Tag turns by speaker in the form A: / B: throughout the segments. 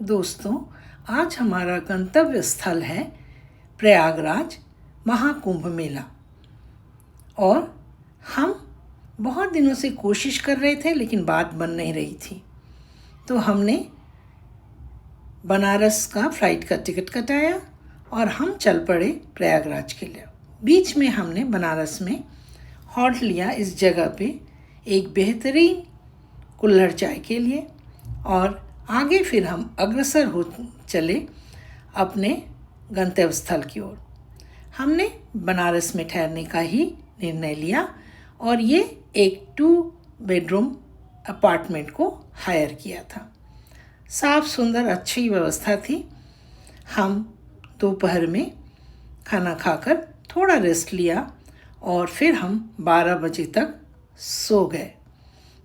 A: दोस्तों, आज हमारा गंतव्य स्थल है प्रयागराज महाकुंभ मेला। और हम बहुत दिनों से कोशिश कर रहे थे लेकिन बात बन नहीं रही थी। तो हमने बनारस का फ्लाइट का टिकट कटाया और हम चल पड़े प्रयागराज के लिए। बीच में हमने बनारस में हॉल्ट लिया इस जगह पे एक बेहतरीन कुल्हड़ चाय के लिए, और आगे फिर हम अग्रसर हो चले अपने गंतव्य स्थल की ओर। हमने बनारस में ठहरने का ही निर्णय लिया और ये एक 2 बेडरूम अपार्टमेंट को हायर किया था। साफ सुंदर अच्छी व्यवस्था थी। हम दोपहर में खाना खाकर थोड़ा रेस्ट लिया और फिर हम 12 बजे तक सो गए,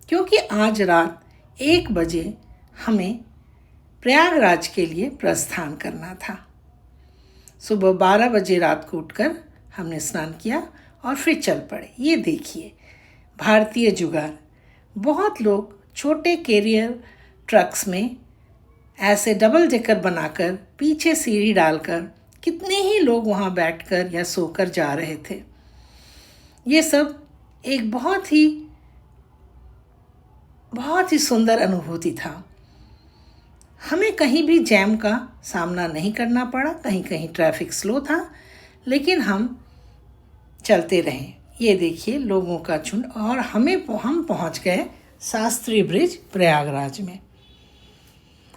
A: क्योंकि आज रात 1 बजे हमें प्रयागराज के लिए प्रस्थान करना था। सुबह 12 बजे रात को उठकर हमने स्नान किया और फिर चल पड़े। ये देखिए, भारतीय जुगाड़। बहुत लोग छोटे कैरियर ट्रक्स में ऐसे डबल डेकर बनाकर पीछे सीढ़ी डालकर कितने ही लोग वहाँ बैठकर या सोकर जा रहे थे। ये सब एक बहुत ही सुंदर अनुभूति था। हमें कहीं भी जैम का सामना नहीं करना पड़ा, कहीं कहीं ट्रैफिक स्लो था, लेकिन हम चलते रहे। ये देखिए लोगों का झुंड, और हम पहुंच गए शास्त्री ब्रिज प्रयागराज में।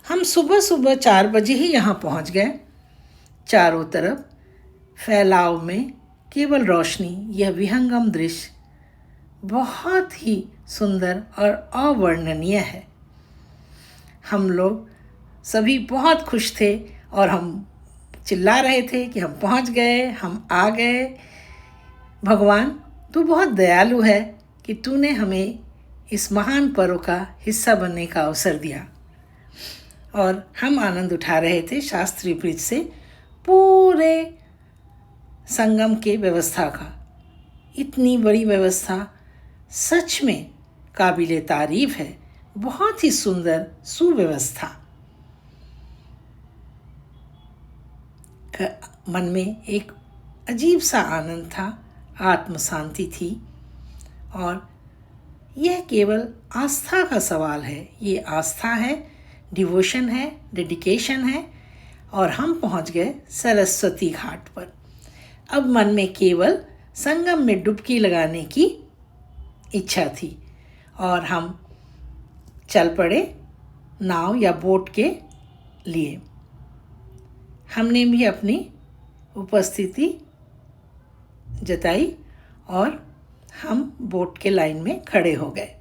A: हम सुबह सुबह 4 बजे ही यहाँ पहुंच गए। चारों तरफ फैलाव में केवल रोशनी, यह विहंगम दृश्य बहुत ही सुंदर और अवर्णनीय है। हम लोग सभी बहुत खुश थे और हम चिल्ला रहे थे कि हम पहुंच गए, हम आ गए। भगवान, तू बहुत दयालु है कि तूने हमें इस महान पर्व का हिस्सा बनने का अवसर दिया। और हम आनंद उठा रहे थे शास्त्री ब्रिज से पूरे संगम के व्यवस्था का। इतनी बड़ी व्यवस्था सच में काबिले तारीफ है। बहुत ही सुंदर सुव्यवस्था। मन में एक अजीब सा आनंद था, आत्म शांति थी। और यह केवल आस्था का सवाल है। ये आस्था है, डिवोशन है, डेडिकेशन है। और हम पहुंच गए सरस्वती घाट पर। अब मन में केवल संगम में डुबकी लगाने की इच्छा थी और हम चल पड़े नाव या बोट के लिए। हमने भी अपनी उपस्थिति जताई और हम बोट के लाइन में खड़े हो गए।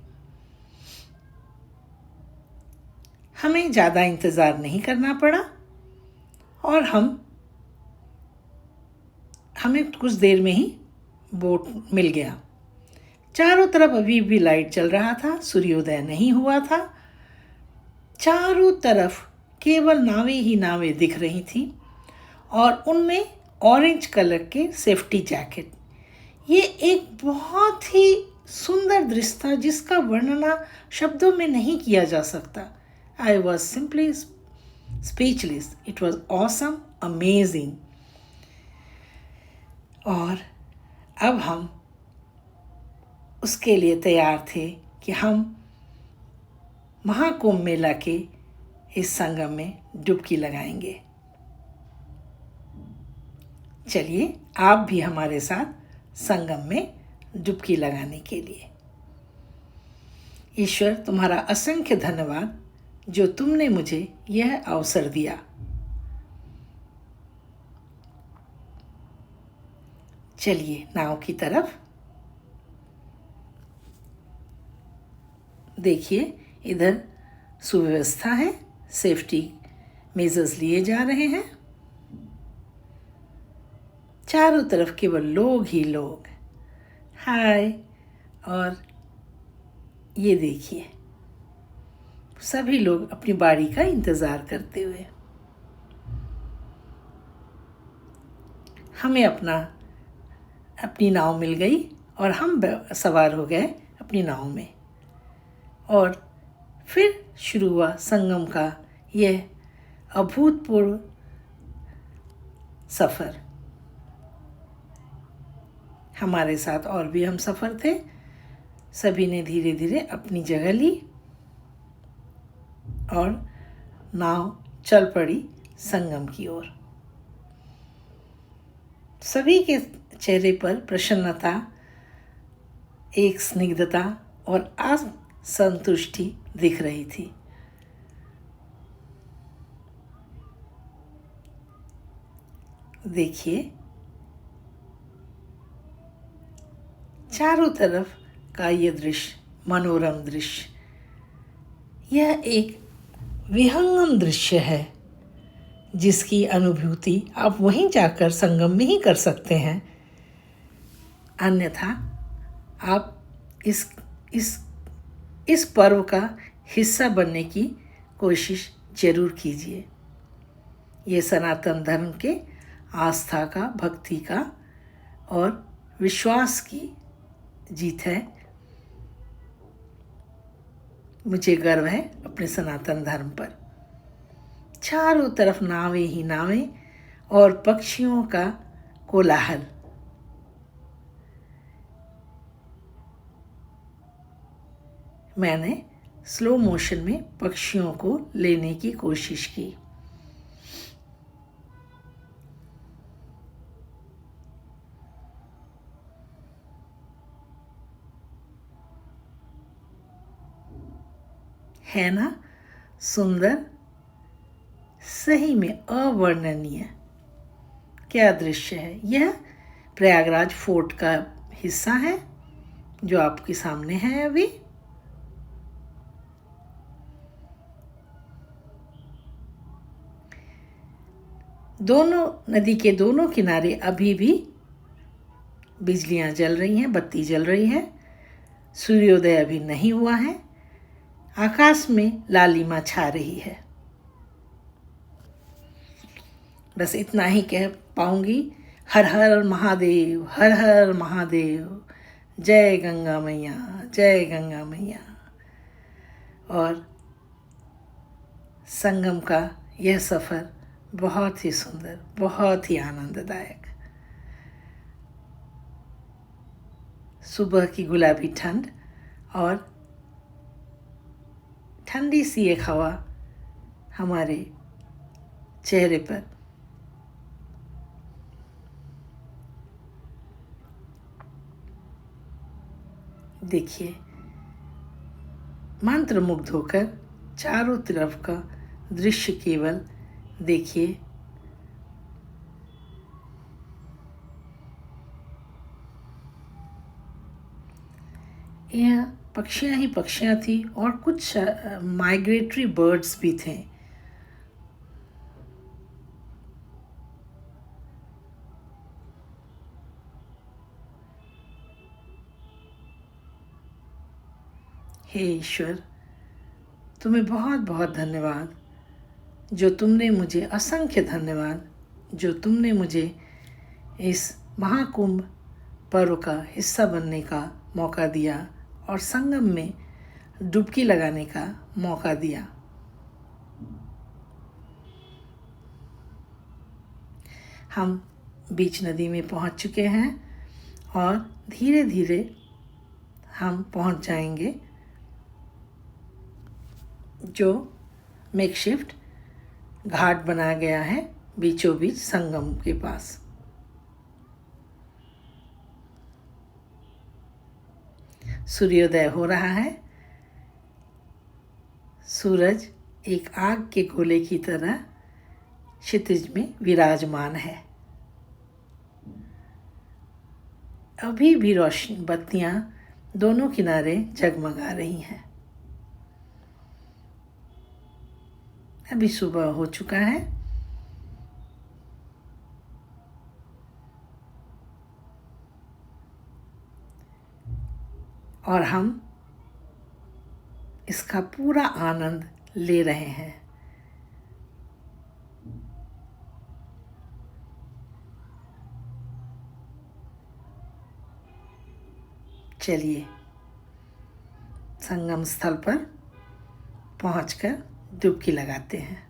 A: हमें ज़्यादा इंतज़ार नहीं करना पड़ा और हमें कुछ देर में ही बोट मिल गया। चारों तरफ अभी भी लाइट चल रहा था, सूर्योदय नहीं हुआ था। चारों तरफ केवल नावें ही नावें दिख रही थी और उनमें ऑरेंज कलर के सेफ्टी जैकेट। ये एक बहुत ही सुंदर दृश्य था जिसका वर्णना शब्दों में नहीं किया जा सकता। I was simply speechless. It was awesome, amazing. और अब हम उसके लिए तैयार थे कि हम महाकुंभ मेला के इस संगम में डुबकी लगाएंगे। चलिए आप भी हमारे साथ संगम में डुबकी लगाने के लिए। ईश्वर, तुम्हारा असंख्य धन्यवाद जो तुमने मुझे यह अवसर दिया। चलिए नाव की तरफ देखिए। इधर सुव्यवस्था है, सेफ्टी मेजर्स लिए जा रहे हैं। चारों तरफ केवल लोग ही लोग। हाय। और ये देखिए सभी लोग अपनी बारी का इंतज़ार करते हुए। हमें अपनी नाव मिल गई और हम सवार हो गए अपनी नाव में। और फिर शुरू हुआ संगम का यह अभूतपूर्व सफ़र। हमारे साथ और भी हम सफ़र थे। सभी ने धीरे धीरे अपनी जगह ली और नाव चल पड़ी संगम की ओर। सभी के चेहरे पर प्रसन्नता, एक स्निग्धता और असंतुष्टि दिख रही थी। देखिए, चारों तरफ का ये दृश्य, मनोरम दृश्य, यह एक विहंगम दृश्य है जिसकी अनुभूति आप वहीं जाकर संगम में ही कर सकते हैं। अन्यथा आप इस पर्व का हिस्सा बनने की कोशिश जरूर कीजिए। ये सनातन धर्म के आस्था का, भक्ति का और विश्वास की जीत है। मुझे गर्व है अपने सनातन धर्म पर। चारों तरफ नावें ही नावें और पक्षियों का कोलाहल। मैंने स्लो मोशन में पक्षियों को लेने की कोशिश की। है ना सुंदर? सही में अवर्णनीय क्या दृश्य है। यह प्रयागराज फोर्ट का हिस्सा है जो आपके सामने है अभी। दोनों नदी के दोनों किनारे अभी भी बिजलियां जल रही हैं, बत्ती जल रही है। सूर्योदय अभी नहीं हुआ है। आकाश में लालिमा छा रही है। बस इतना ही कह पाऊंगी। हर हर महादेव, हर हर महादेव, जय गंगा मैया, जय गंगा मैया। और संगम का यह सफ़र बहुत ही सुंदर, बहुत ही आनंददायक। सुबह की गुलाबी ठंड और ठंडी सी एक हवा हमारे चेहरे पर। देखिए, मंत्रमुग्ध होकर चारों तरफ का दृश्य केवल देखिए। यह पक्षियाँ ही पक्षियाँ थी और कुछ माइग्रेटरी बर्ड्स भी थे। हे ईश्वर, तुम्हें बहुत बहुत धन्यवाद जो तुमने मुझे, असंख्य धन्यवाद जो तुमने मुझे इस महाकुंभ पर्व का हिस्सा बनने का मौका दिया और संगम में डुबकी लगाने का मौका दिया। हम बीच नदी में पहुंच चुके हैं और धीरे धीरे हम पहुंच जाएंगे जो मेकशिफ्ट घाट बनाया गया है बीचों बीच संगम के पास। सूर्योदय हो रहा है। सूरज एक आग के गोले की तरह क्षितिज में विराजमान है। अभी भी रोशनी, बत्तियां दोनों किनारे जगमगा रही हैं। अभी सुबह हो चुका है। और हम इसका पूरा आनंद ले रहे हैं। चलिए संगम स्थल पर पहुंचकर डुबकी लगाते हैं।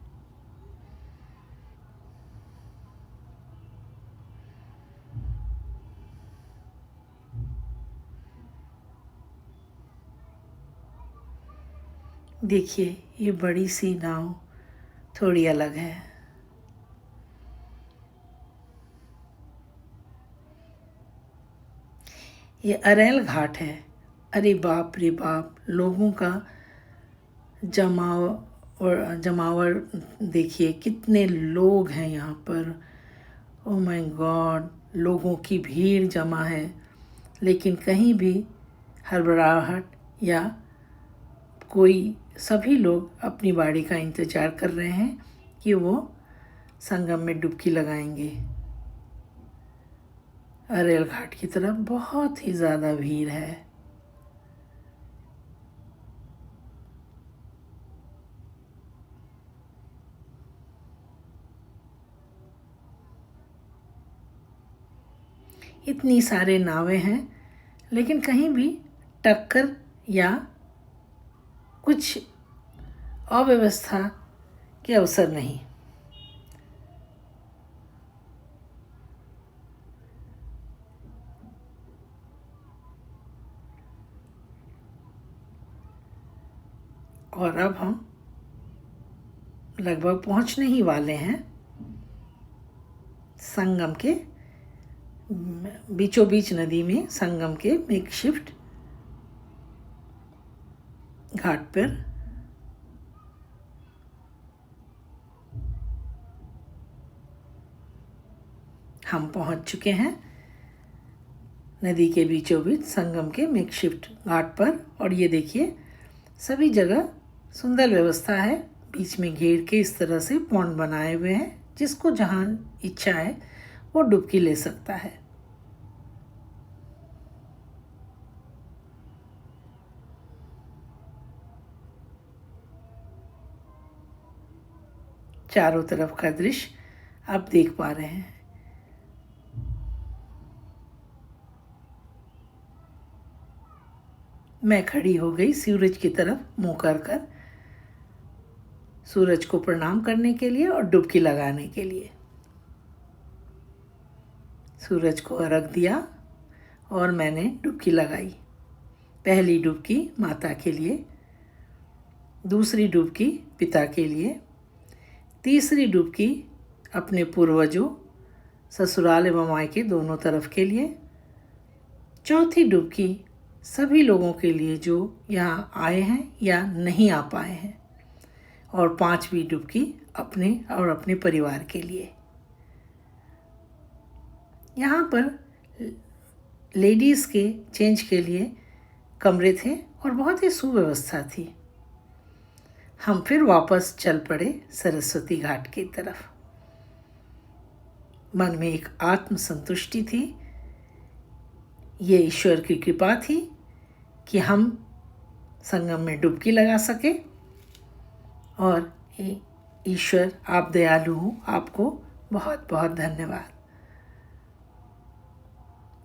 A: देखिए ये बड़ी सी नाव थोड़ी अलग है। ये अरेल घाट है। अरे बाप रे बाप, लोगों का जमावड़ देखिए, कितने लोग हैं यहाँ पर। ओह माय गॉड, लोगों की भीड़ जमा है, लेकिन कहीं भी हड़बड़ाहट या कोई, सभी लोग अपनी बारी का इंतज़ार कर रहे हैं कि वो संगम में डुबकी लगाएंगे। अरेल घाट की तरफ बहुत ही ज़्यादा भीड़ है। इतनी सारे नावें हैं, लेकिन कहीं भी टक्कर या कुछ अव्यवस्था के अवसर नहीं। और अब हम लगभग पहुंचने ही वाले हैं संगम के बीचों बीच नदी में, संगम के मेकशिफ्ट घाट पर। हम पहुंच चुके हैं नदी के बीचों बीच संगम के मेकशिफ्ट घाट पर। और ये देखिए, सभी जगह सुंदर व्यवस्था है। बीच में घेर के इस तरह से पॉन्ड बनाए हुए हैं, जिसको जहाँ इच्छा है वो डुबकी ले सकता है। चारों तरफ का दृश्य आप देख पा रहे हैं। मैं खड़ी हो गई सूरज की तरफ मुंह कर कर, सूरज को प्रणाम करने के लिए और डुबकी लगाने के लिए। सूरज को अर्घ दिया और मैंने डुबकी लगाई। पहली डुबकी माता के लिए, दूसरी डुबकी पिता के लिए, तीसरी डुबकी अपने पूर्वजों, ससुराल एवं मायके दोनों तरफ के लिए, चौथी डुबकी सभी लोगों के लिए जो यहाँ आए हैं या नहीं आ पाए हैं, और पांचवी डुबकी अपने और अपने परिवार के लिए। यहाँ पर लेडीज़ के चेंज के लिए कमरे थे और बहुत ही सुव्यवस्था थी। हम फिर वापस चल पड़े सरस्वती घाट की तरफ। मन में एक आत्म संतुष्टि थी। ये ईश्वर की कृपा थी कि हम संगम में डुबकी लगा सके। और ईश्वर, आप दयालु हो, आपको बहुत बहुत धन्यवाद।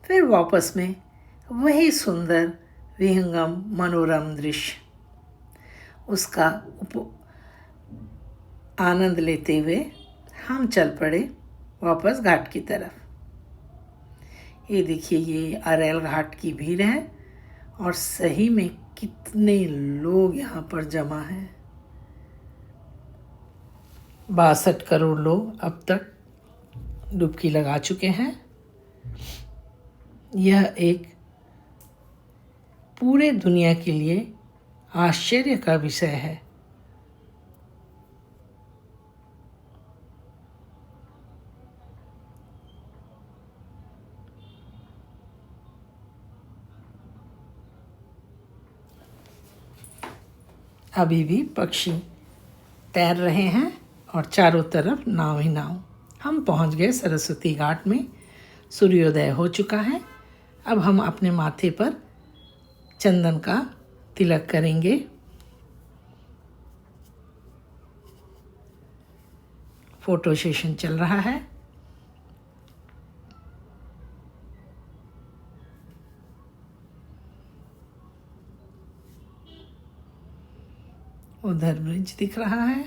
A: फिर वापस में वही सुंदर विहंगम मनोरम दृश्य, उसका आनंद लेते हुए हम चल पड़े वापस घाट की तरफ। ये देखिए, ये अरेल घाट की भीड़ है और सही में कितने लोग यहाँ पर जमा हैं। 62 करोड़ लोग अब तक डुबकी लगा चुके हैं। यह एक पूरे दुनिया के लिए आश्चर्य का विषय है। अभी भी पक्षी तैर रहे हैं और चारों तरफ नाव ही नाव। हम पहुंच गए सरस्वती घाट में। सूर्योदय हो चुका है। अब हम अपने माथे पर चंदन का तिलक करेंगे। फोटो सेशन चल रहा है। उधर ब्रिज दिख रहा है।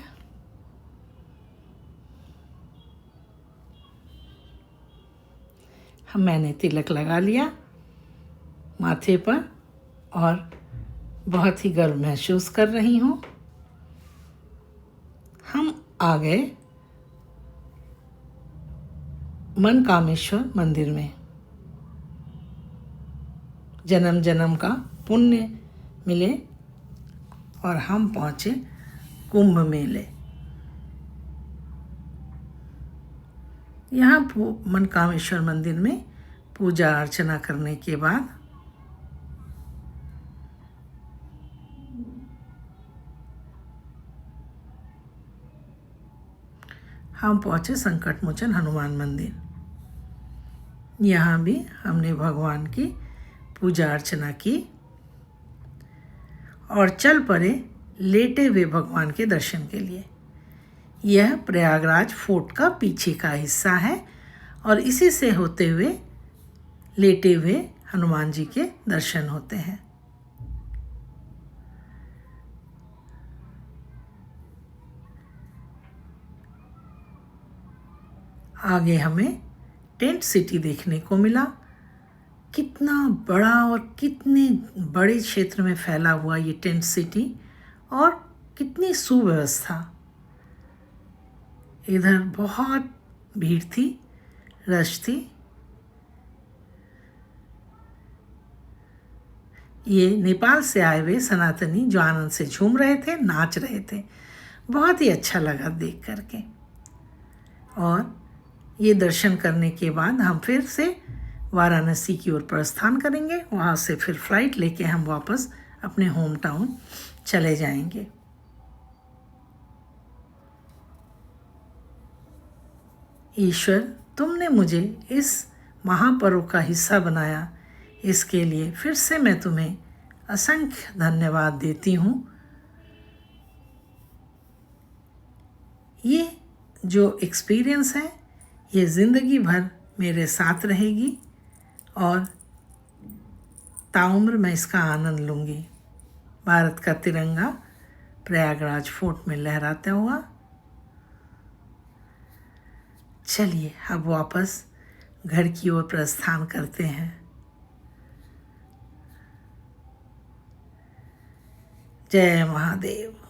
A: मैंने तिलक लगा लिया माथे पर और बहुत ही गर्व महसूस कर रही हूँ। आ गए मनकामेश्वर मंदिर में। जन्म जन्म का पुण्य मिले और हम पहुँचे कुंभ मेले। यहाँ मनकामेश्वर मंदिर में पूजा अर्चना करने के बाद हम पहुँचे संकट मोचन हनुमान मंदिर। यहाँ भी हमने भगवान की पूजा अर्चना की और चल पड़े लेटे हुए भगवान के दर्शन के लिए। यह प्रयागराज फोर्ट का पीछे का हिस्सा है और इसी से होते हुए लेटे हुए हनुमान जी के दर्शन होते हैं। आगे हमें टेंट सिटी देखने को मिला। कितना बड़ा और कितने बड़े क्षेत्र में फैला हुआ ये टेंट सिटी और कितनी सुव्यवस्था। इधर बहुत भीड़ थी, रश थी। ये नेपाल से आए हुए सनातनी जो आनंद से झूम रहे थे, नाच रहे थे। बहुत ही अच्छा लगा देख करके। और ये दर्शन करने के बाद हम फिर से वाराणसी की ओर प्रस्थान करेंगे। वहाँ से फिर फ्लाइट लेके हम वापस अपने होम टाउन चले जाएंगे। ईश्वर, तुमने मुझे इस महापर्व का हिस्सा बनाया, इसके लिए फिर से मैं तुम्हें असंख्य धन्यवाद देती हूँ। ये जो एक्सपीरियंस है ये ज़िंदगी भर मेरे साथ रहेगी और ताउम्र मैं इसका आनंद लूँगी। भारत का तिरंगा प्रयागराज फोर्ट में लहराता हुआ। चलिए अब वापस घर की ओर प्रस्थान करते हैं। जय महादेव।